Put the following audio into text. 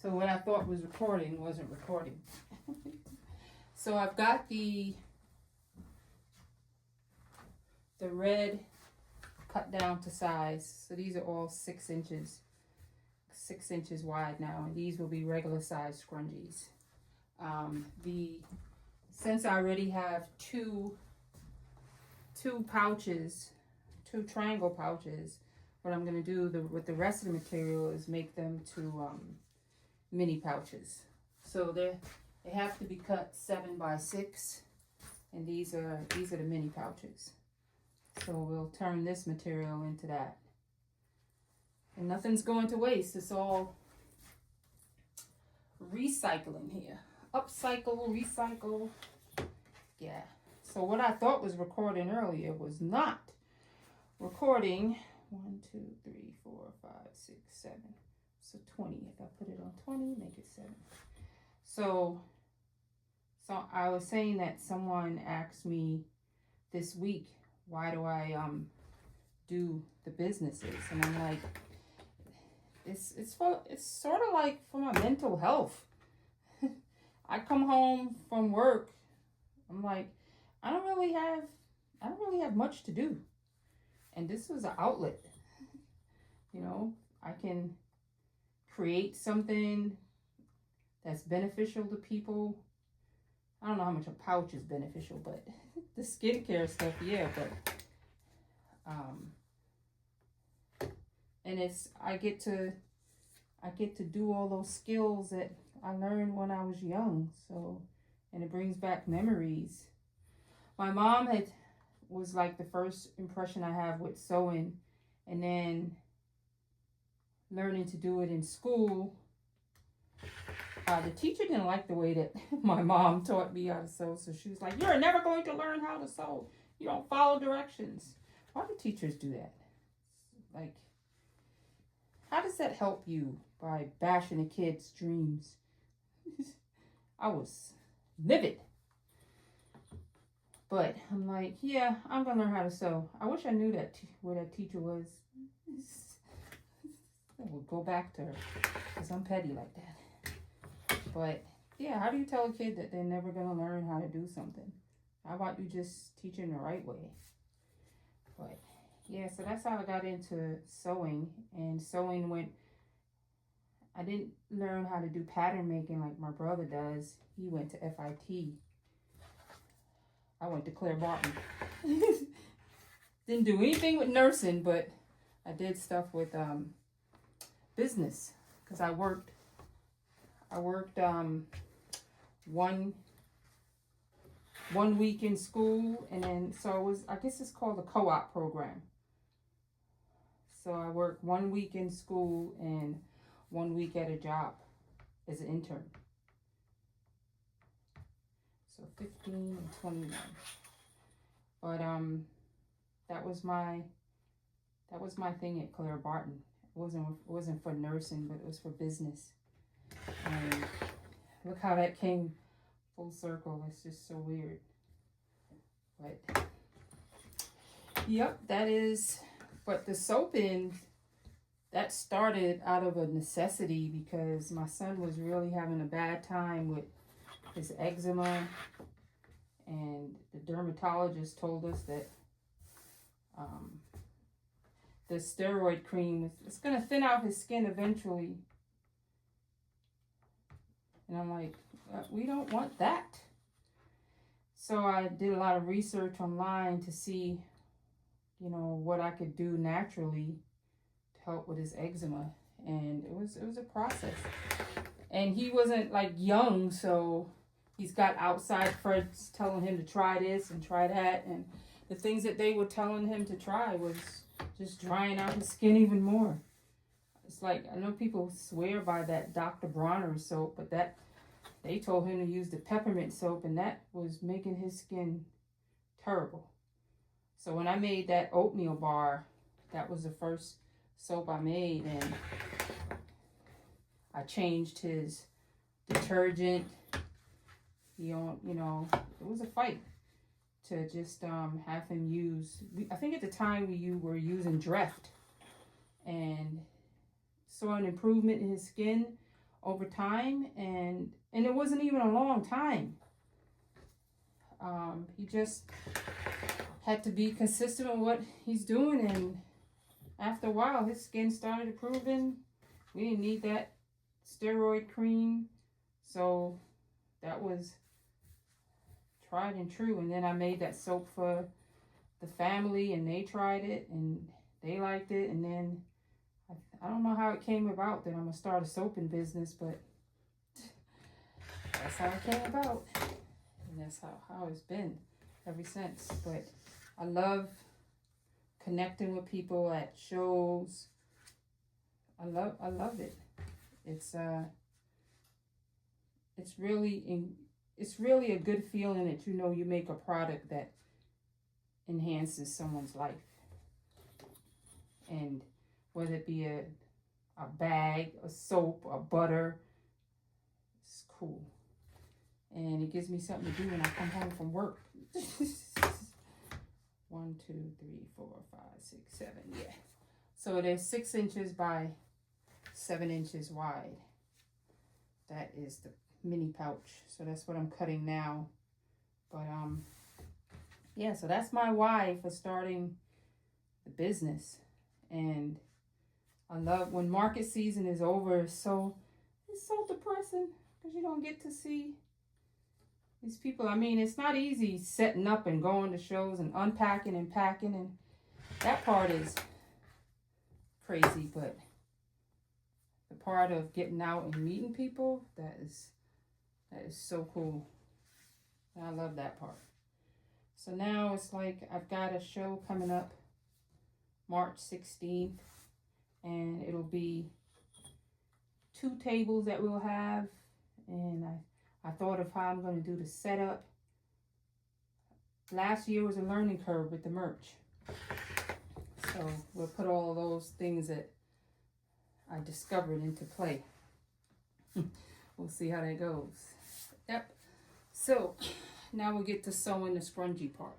So what I thought was recording wasn't recording. So I've got the red cut down to size. So these are all 6 inches. 6 inches wide now, and these will be regular size scrunchies. Since I already have two pouches, 2 triangle pouches, what I'm going to do with the rest of the material is make them to mini pouches. So they have to be cut 7 by 6, and these are the mini pouches. So we'll turn this material into that. And nothing's going to waste. It's all recycling here. Upcycle, recycle. Yeah. So what I thought was recording earlier was not recording. 1, 2, 3, 4, 5, 6, 7. So 20. If I put it on 20, make it 7. So I was saying that someone asked me this week, why do I do the businesses? And I'm like, it's sort of like for my mental health. I come home from work, I'm like, I don't really have much to do. And this was an outlet. You know, I can create something that's beneficial to people. I don't know how much a pouch is beneficial, but the skincare stuff, yeah, but and I get to do all those skills that I learned when I was young. So, and it brings back memories. My mom was like the first impression I have with sewing, and then learning to do it in school. The teacher didn't like the way that my mom taught me how to sew, so she was like, "You're never going to learn how to sew. You don't follow directions." Why do teachers do that? Like, how does that help you by bashing a kid's dreams? I was livid. But I'm like, yeah, I'm going to learn how to sew. I wish I knew where that teacher was. I would go back to her, because I'm petty like that. But yeah, how do you tell a kid that they're never going to learn how to do something? How about you just teach them the right way? But yeah, so that's how I got into sewing. And sewing I didn't learn how to do pattern making like my brother does. He went to FIT. I went to Claire Barton. Didn't do anything with nursing, but I did stuff with business, because I worked one week in school, and then I guess it's called a co-op program. So I worked 1 week in school and 1 week at a job as an intern. So 15 and 21. But that was my thing at Claire Barton. It wasn't for nursing, but it was for business. And look how that came full circle. It's just so weird. But yep, that is. But the soaping, that started out of a necessity, because my son was really having a bad time with his eczema, and the dermatologist told us that the steroid cream is going to thin out his skin eventually. And I'm like, we don't want that. So I did a lot of research online to see, what I could do naturally to help with his eczema. And it was a process. And he wasn't like young, so he's got outside friends telling him to try this and try that. And the things that they were telling him to try was just drying out his skin even more. It's like, I know people swear by that Dr. Bronner soap, but they told him to use the peppermint soap, and that was making his skin terrible. So when I made that oatmeal bar, that was the first soap I made, and I changed his detergent. It was a fight to just have him use. I think at the time we were using Dreft, and saw an improvement in his skin, over time, and it wasn't even a long time. He just had to be consistent with what he's doing, and after a while his skin started improving. We didn't need that steroid cream, so that was tried and true. And then I made that soap for the family, and they tried it and they liked it. And then I don't know how it came about that I'm gonna start a soaping business, but that's how it came about, and that's how it's been ever since. But I love connecting with people at shows. I love it. It's really a good feeling that you know you make a product that enhances someone's life. And whether it be a bag, a soap, a butter, it's cool. And it gives me something to do when I come home from work. 1, 2, 3, 4, 5, 6, 7, yeah. So they're 6 inches by 7 inches wide. That is the mini pouch. So that's what I'm cutting now. But yeah, so that's my why for starting the business. And I love when market season is over. It's so depressing because you don't get to see these people. I mean, it's not easy setting up and going to shows and unpacking and packing, and that part is crazy. But the part of getting out and meeting people, that is so cool. I love that part. So now it's like I've got a show coming up March 16th, and it'll be 2 tables that we'll have, and I thought of how I'm going to do the setup. Last year was a learning curve with the merch, so we'll put all those things that I discovered into play. We'll see how that goes. Yep. So now we'll get to sewing the scrunchie part.